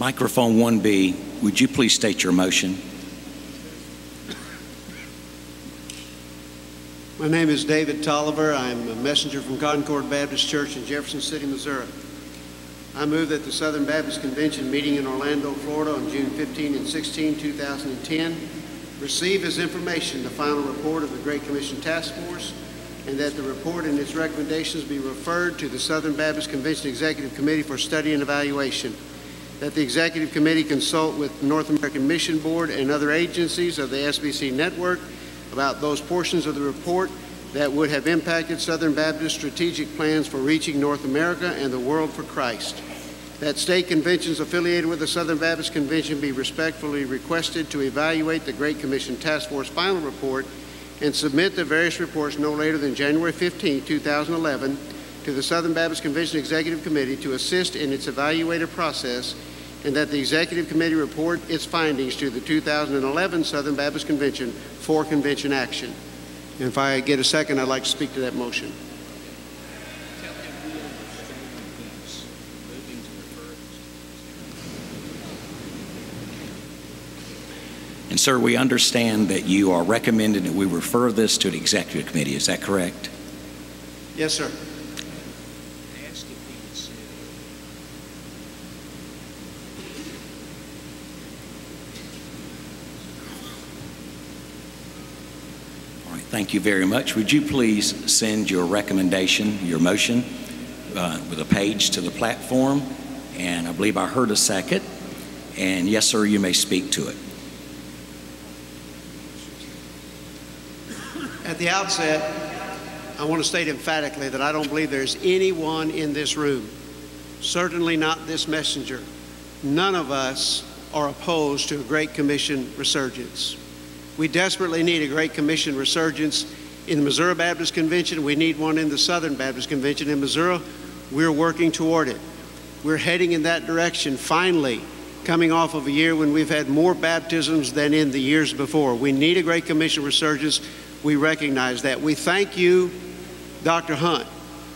Microphone 1B, would you please state your motion? My name is David Tolliver. I'm a messenger from Concord Baptist Church in Jefferson City, Missouri. I move that the Southern Baptist Convention meeting in Orlando, Florida on June 15 and 16, 2010 receive as information the final report of the Great Commission Task Force, and that the report and its recommendations be referred to the Southern Baptist Convention Executive Committee for study and evaluation. That the Executive Committee consult with the North American Mission Board and other agencies of the SBC network about those portions of the report that would have impacted Southern Baptist strategic plans for reaching North America and the world for Christ. That state conventions affiliated with the Southern Baptist Convention be respectfully requested to evaluate the Great Commission Task Force final report and submit the various reports no later than January 15, 2011 to the Southern Baptist Convention Executive Committee to assist in its evaluative process, and that the Executive Committee report its findings to the 2011 Southern Baptist Convention for convention action. And if I get a second, I'd like to speak to that motion. And sir, we understand that you are recommending that we refer this to the Executive Committee. Is that correct? Yes, sir. Thank you very much. Would you please send your recommendation, your motion, with a page to the platform? And I believe I heard a second. And yes, sir, you may speak to it. At the outset, I want to state emphatically that I don't believe there's anyone in this room, certainly not this messenger, none of us are opposed to a Great Commission resurgence. We desperately need a Great Commission resurgence in the Missouri Baptist Convention. We need one in the Southern Baptist Convention in Missouri. We're working toward it. We're heading in that direction, finally, coming off of a year when we've had more baptisms than in the years before. We need a Great Commission resurgence. We recognize that. We thank you, Dr. Hunt,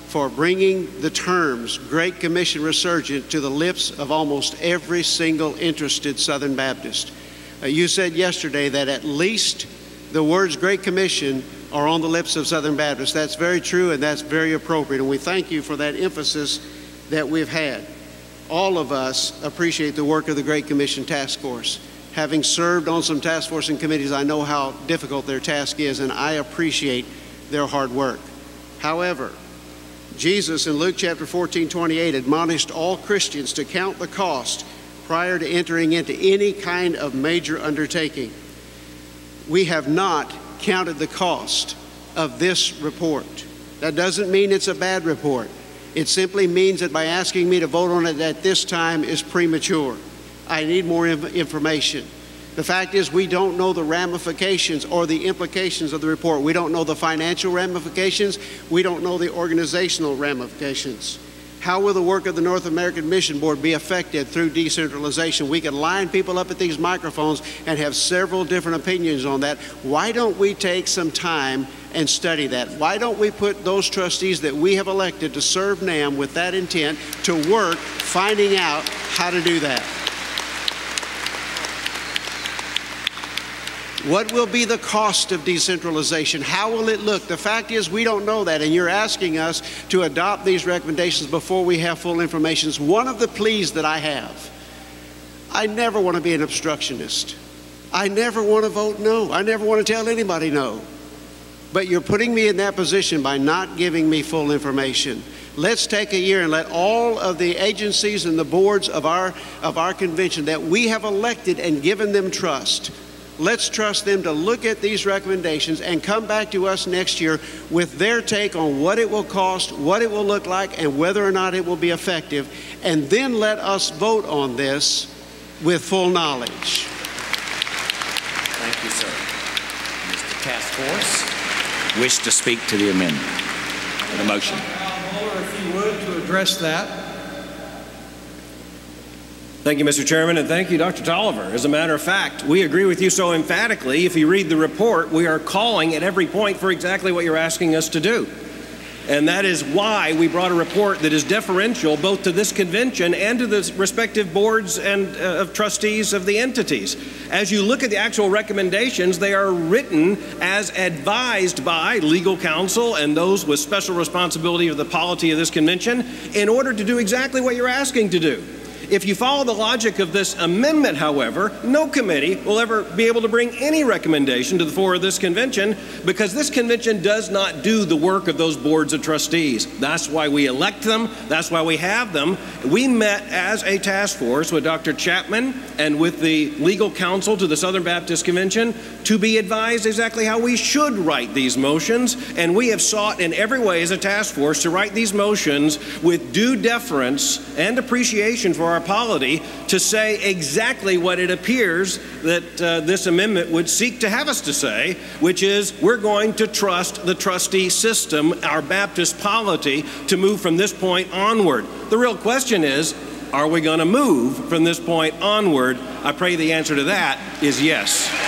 for bringing the terms Great Commission resurgence to the lips of almost every single interested Southern Baptist. You said yesterday that at least the words Great Commission are on the lips of Southern Baptists. That's very true, and that's very appropriate, and we thank you for that emphasis that we've had. All of us appreciate the work of the Great Commission Task Force. Having served on some task force and committees, I know how difficult their task is, and I appreciate their hard work. However, Jesus in Luke chapter 14:28 admonished all Christians to count the cost prior to entering into any kind of major undertaking. We have not counted the cost of this report. That doesn't mean it's a bad report. It simply means that by asking me to vote on it at this time is premature. I need more information. The fact is, we don't know the ramifications or the implications of the report. We don't know the financial ramifications. We don't know the organizational ramifications. How will the work of the North American Mission Board be affected through decentralization? We can line people up at these microphones and have several different opinions on that. Why don't we take some time and study that? Why don't we put those trustees that we have elected to serve NAM with that intent to work finding out how to do that? What will be the cost of decentralization? How will it look? The fact is, we don't know that, and you're asking us to adopt these recommendations before we have full information. It's one of the pleas that I have. I never want to be an obstructionist. I never want to vote no. I never want to tell anybody no. But you're putting me in that position by not giving me full information. Let's take a year and let all of the agencies and the boards of our convention that we have elected and given them trust, let's trust them to look at these recommendations and come back to us next year with their take on what it will cost, what it will look like, and whether or not it will be effective. And then let us vote on this with full knowledge. Thank you, sir. Mr. Task Force, wish to speak to the amendment, the motion. Mohler, if you would, to address that. Thank you, Mr. Chairman, and thank you, Dr. Tolliver. As a matter of fact, we agree with you so emphatically. If you read the report, we are calling at every point for exactly what you're asking us to do. And that is why we brought a report that is deferential both to this convention and to the respective boards and of trustees of the entities. As you look at the actual recommendations, they are written as advised by legal counsel and those with special responsibility of the polity of this convention in order to do exactly what you're asking to do. If you follow the logic of this amendment, however, no committee will ever be able to bring any recommendation to the floor of this convention because this convention does not do the work of those boards of trustees. That's why we elect them. That's why we have them. We met as a task force with Dr. Chapman and with the legal counsel to the Southern Baptist Convention to be advised exactly how we should write these motions, and we have sought in every way as a task force to write these motions with due deference and appreciation for our polity to say exactly what it appears that this amendment would seek to have us to say, which is we're going to trust the trustee system, our Baptist polity, to move from this point onward. The real question is, are we going to move from this point onward? I pray the answer to that is yes.